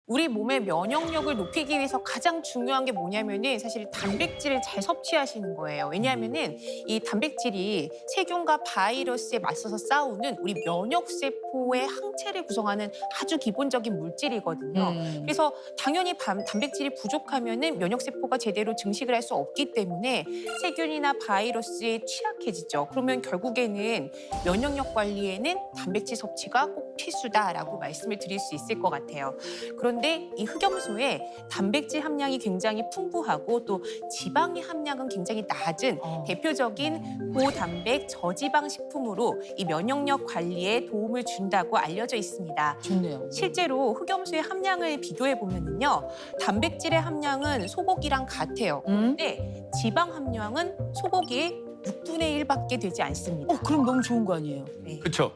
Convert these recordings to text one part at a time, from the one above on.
우리 몸의 면역력을 높이기 위해서 가장 중요한 게 뭐냐면은 사실 단백질을 잘 섭취하시는 거예요. 왜냐하면은 이 단백질이 세균과 바이러스에 맞서서 싸우는 우리 면역세포의 항체를 구성하는 아주 기본적인 물질이거든요. 그래서 당연히 단백질이 부족하면은 면역세포가 제대로 증식을 할 수 없기 때문에 세균이나 바이러스에 취약해지죠. 그러면 결국에는 면역력 관리에는 단백질 섭취가 꼭 필수다라고 말씀을 드릴 수 있을 것 같아요. 그런데 이 흑염소에 단백질 함량이 굉장히 풍부하고 또 지방의 함량은 굉장히 낮은 대표적인 고단백 저지방 식품으로 이 면역력 관리에 도움을 준다고 알려져 있습니다. 좋네요. 실제로 흑염소의 함량을 비교해 보면은요, 단백질의 함량은 소고기랑 같아요. 근데 지방 함량은 소고기의 6분의 1밖에 되지 않습니다. 그럼 너무 좋은 거 아니에요? 네. 그렇죠.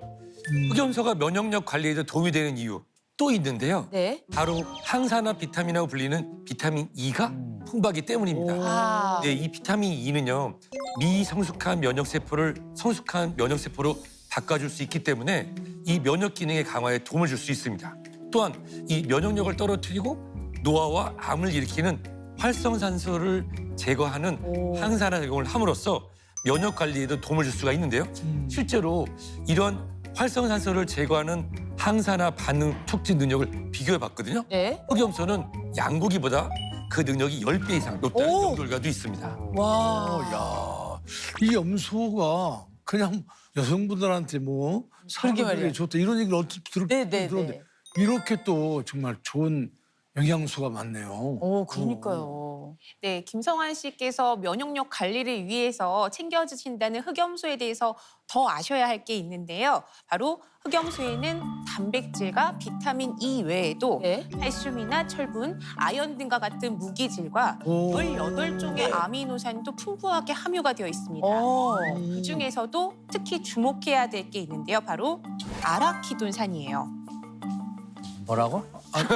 흑염소가 면역력 관리에도 도움이 되는 이유 또 있는데요. 네. 바로 항산화 비타민이라고 불리는 비타민 E가 풍부하기 때문입니다. 아. 네, 이 비타민 E는요, 미성숙한 면역세포를 성숙한 면역세포로 바꿔줄 수 있기 때문에 이 면역 기능의 강화에 도움을 줄 수 있습니다. 또한 이 면역력을 떨어뜨리고 노화와 암을 일으키는 활성산소를 제거하는 항산화 작용을 함으로써 면역 관리에도 도움을 줄 수가 있는데요. 실제로 이런 활성산소를 제거하는 항산화 반응 촉진 능력을 비교해 봤거든요. 네. 흑염소는 양고기보다 그 능력이 10배 이상 높다는 오. 연구 결과도 있습니다. 와. 야, 이 염소가 그냥 여성분들한테 뭐 그러게 말이에요. 사람들에게 좋다 이런 얘기를 얼핏 네, 네, 들었는데 네. 이렇게 또 정말 좋은 영양소가 많네요. 그러니까요. 네, 김성환 씨께서 면역력 관리를 위해서 챙겨주신다는 흑염소에 대해서 더 아셔야 할 게 있는데요. 바로 흑염소에는 단백질과 비타민 E 외에도 네. 칼슘이나 철분, 아연 등과 같은 무기질과 오. 18종의 아미노산도 풍부하게 함유가 되어 있습니다. 그중에서도 특히 주목해야 될 게 있는데요. 바로 아라키돈산이에요. 뭐라고? 알아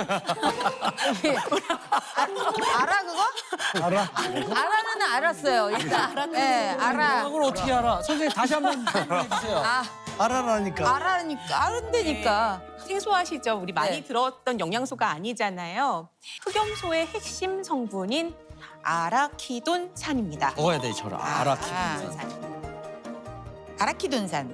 그거? 알아? 알아는 알았어요. 일단. 네, 알아. 그걸 어떻게 알아? 선생님 다시 한번 설명해 주세요. 알아라니까. 알아니까 알은데니까. 생소하시죠? 우리 많이 네. 들었던 영양소가 아니잖아요. 흑염소의 핵심 성분인 아라키돈산입니다. 먹어야 돼, 저라. 아라키. 아라키돈산.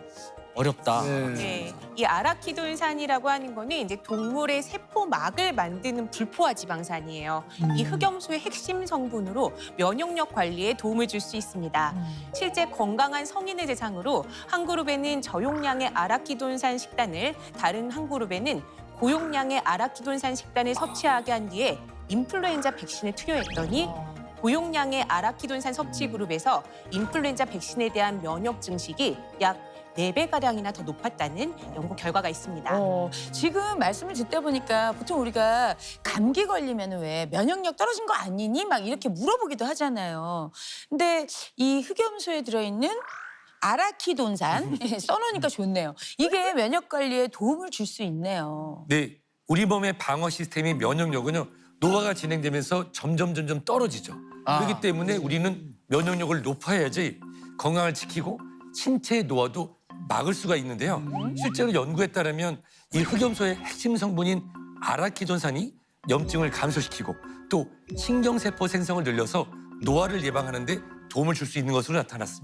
어렵다. 네, 이 아라키돈산이라고 하는 거는 이제 동물의 세포막을 만드는 불포화 지방산이에요. 이 흑염소의 핵심 성분으로 면역력 관리에 도움을 줄 수 있습니다. 실제 건강한 성인을 대상으로 한 그룹에는 저용량의 아라키돈산 식단을, 다른 한 그룹에는 고용량의 아라키돈산 식단을 섭취하게 한 뒤에 인플루엔자 백신을 투여했더니 고용량의 아라키돈산 섭취 그룹에서 인플루엔자 백신에 대한 면역 증식이 약 4배가량이나 더 높았다는 연구 결과가 있습니다. 지금 말씀을 듣다 보니까 보통 우리가 감기 걸리면 왜 면역력 떨어진 거 아니니? 막 이렇게 물어보기도 하잖아요. 근데 이 흑염소에 들어있는 아라키돈산 써놓으니까 좋네요. 이게 면역 관리에 도움을 줄 수 있네요. 네, 우리 몸의 방어 시스템인 면역력은요, 노화가 진행되면서 점점 떨어지죠. 그렇기 때문에 우리는 면역력을 높여야지 건강을 지키고 신체의 노화도 막을 수가 있는데요. 실제로 연구에 따르면 이 흑염소의 핵심 성분인 아라키돈산이 염증을 감소시키고 또 신경세포 생성을 늘려서 노화를 예방하는 데 도움을 줄 수 있는 것으로 나타났습니다.